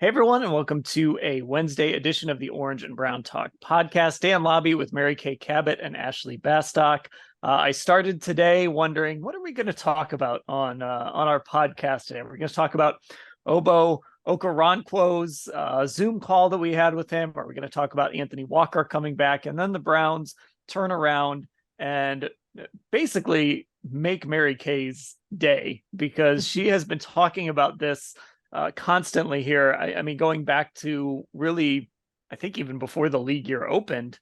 Hey everyone, and welcome to a Wednesday edition of the Orange and Brown Talk podcast. Dan Labbe with Mary Kay Cabot and Ashley Bastock. I started today wondering, what are we going to talk about on our podcast today? We're going to talk about Obo Okoronkwo's Zoom call that we had with him. Are we going to talk about Anthony Walker coming back, and then the Browns turn around and basically make Mary Kay's day, because she has been talking about this constantly here. I mean, going back to really, I think even before the league year opened,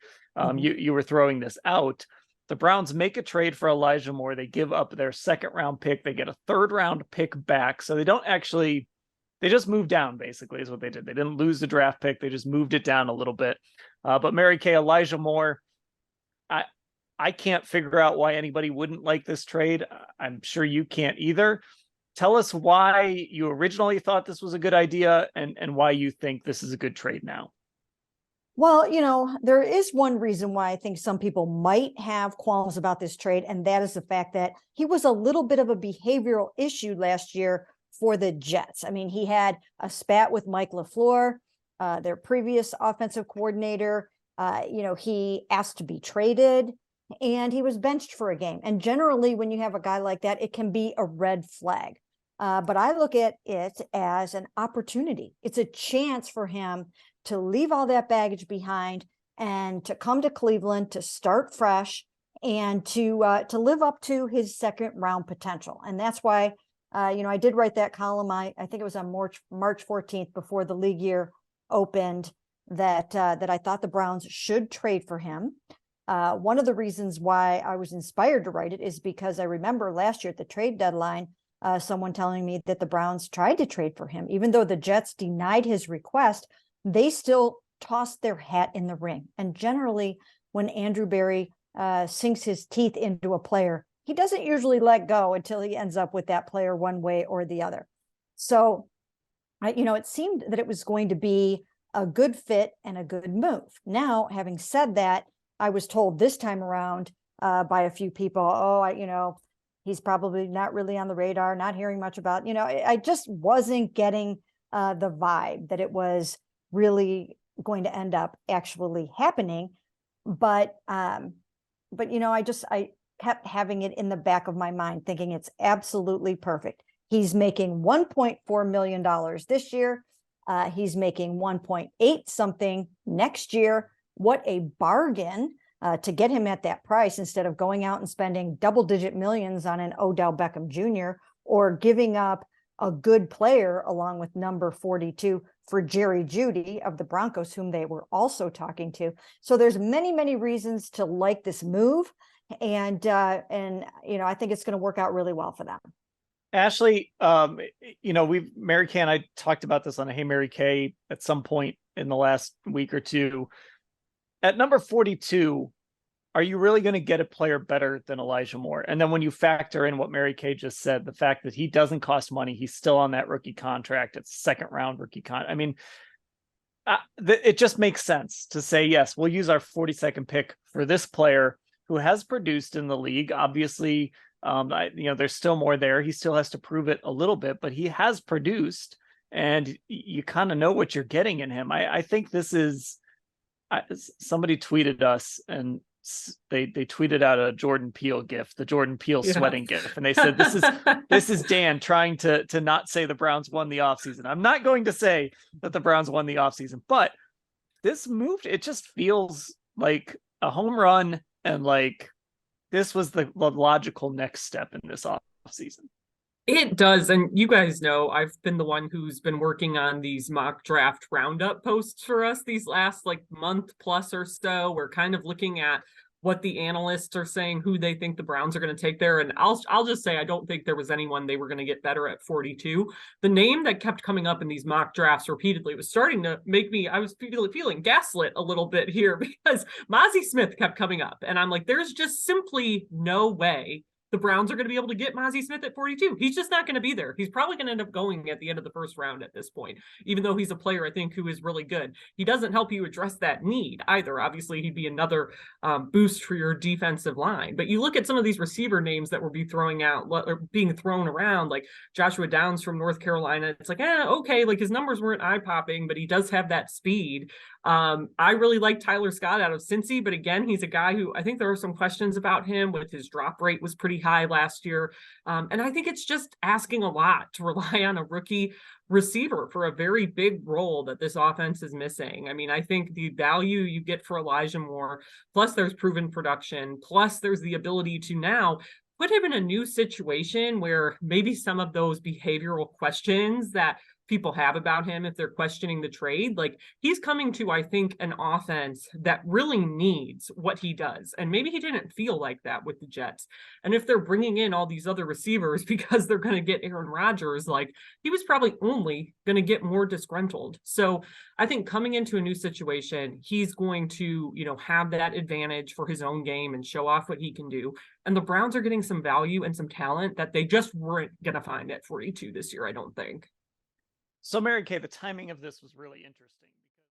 you were throwing this out. The Browns make a trade for Elijah Moore. They give up their second round pick. They get a third round pick back. So they don't actually, they just moved down, basically, is what they did. They didn't lose the draft pick. They just moved it down a little bit. But Mary Kay, Elijah Moore, I can't figure out why anybody wouldn't like this trade. I'm sure you can't either. Tell us why you originally thought this was a good idea, and why you think this is a good trade now. Well, there is one reason why I think some people might have qualms about this trade, and that is the fact that he was a little bit of a behavioral issue last year for the Jets. I mean, he had a spat with Mike LaFleur, their previous offensive coordinator. He asked to be traded, and he was benched for a game. And generally, when you have a guy like that, it can be a red flag. But I look at it as an opportunity. It's a chance for him to leave all that baggage behind and to come to Cleveland, to start fresh, and to live up to his second round potential. And that's why, I did write that column. I think it was on March 14th, before the league year opened, that I thought the Browns should trade for him. One of the reasons why I was inspired to write it is because I remember last year at the trade deadline, someone telling me that the Browns tried to trade for him. Even though the Jets denied his request, they still tossed their hat in the ring. And generally, when Andrew Berry sinks his teeth into a player, he doesn't usually let go until he ends up with that player one way or the other. So, it seemed that it was going to be a good fit and a good move. Now, having said that, I was told this time around by a few people, he's probably not really on the radar, not hearing much about, I just wasn't getting the vibe that it was really going to end up actually happening. But I kept having it in the back of my mind, thinking it's absolutely perfect. He's making $1.4 million this year. He's making 1.8 something next year. What a bargain to get him at that price, instead of going out and spending double-digit millions on an Odell Beckham Jr. or giving up a good player along with number 42 for Jerry Jeudy of the Broncos, whom they were also talking to. So there's many, many reasons to like this move. And I think it's going to work out really well for them. Ashley, Mary Kay and I talked about this on a Hey Mary Kay at some point in the last week or two. At number 42, are you really going to get a player better than Elijah Moore? And then when you factor in what Mary Kay just said, the fact that he doesn't cost money, he's still on that rookie contract. It's second round rookie contract. I mean, it just makes sense to say, yes, we'll use our 42nd pick for this player who has produced in the league. Obviously, there's still more there. He still has to prove it a little bit, but he has produced, and you kind of know what you're getting in him. I think this is, somebody tweeted us, and they tweeted out a Jordan Peele gif, the Jordan Peele sweating gif, and they said, this is Dan trying to not say the Browns won the offseason. I'm not going to say that the Browns won the offseason, but this move, it just feels like a home run, and like this was the logical next step in this offseason. It does. And you guys know I've been the one who's been working on these mock draft roundup posts for us these last month plus or so. We're kind of looking at what the analysts are saying, who they think the Browns are going to take there. And I'll just say, I don't think there was anyone they were going to get better at 42. The name that kept coming up in these mock drafts repeatedly was starting to make me, I was feeling gaslit a little bit here, because Mazi Smith kept coming up. And I'm like, there's just simply no way the Browns are going to be able to get Mozzie Smith at 42. He's just not going to be there. He's probably going to end up going at the end of the first round at this point, even though he's a player, I think, who is really good. He doesn't help you address that need either. Obviously, he'd be another boost for your defensive line. But you look at some of these receiver names that will be being thrown around, like Joshua Downs from North Carolina. It's like, okay, like his numbers weren't eye-popping, but he does have that speed. I really like Tyler Scott out of Cincy, but again, he's a guy who I think there are some questions about him with his drop rate was pretty high last year. And I think it's just asking a lot to rely on a rookie receiver for a very big role that this offense is missing. I mean, I think the value you get for Elijah Moore, plus there's proven production, plus there's the ability to now put him in a new situation where maybe some of those behavioral questions that people have about him, if they're questioning the trade, like he's coming to, I think, an offense that really needs what he does. And maybe he didn't feel like that with the Jets. And if they're bringing in all these other receivers because they're going to get Aaron Rodgers, like he was probably only going to get more disgruntled. So I think coming into a new situation, he's going to, have that advantage for his own game and show off what he can do. And the Browns are getting some value and some talent that they just weren't going to find at 42 this year, I don't think. So, Mary Kay, the timing of this was really interesting.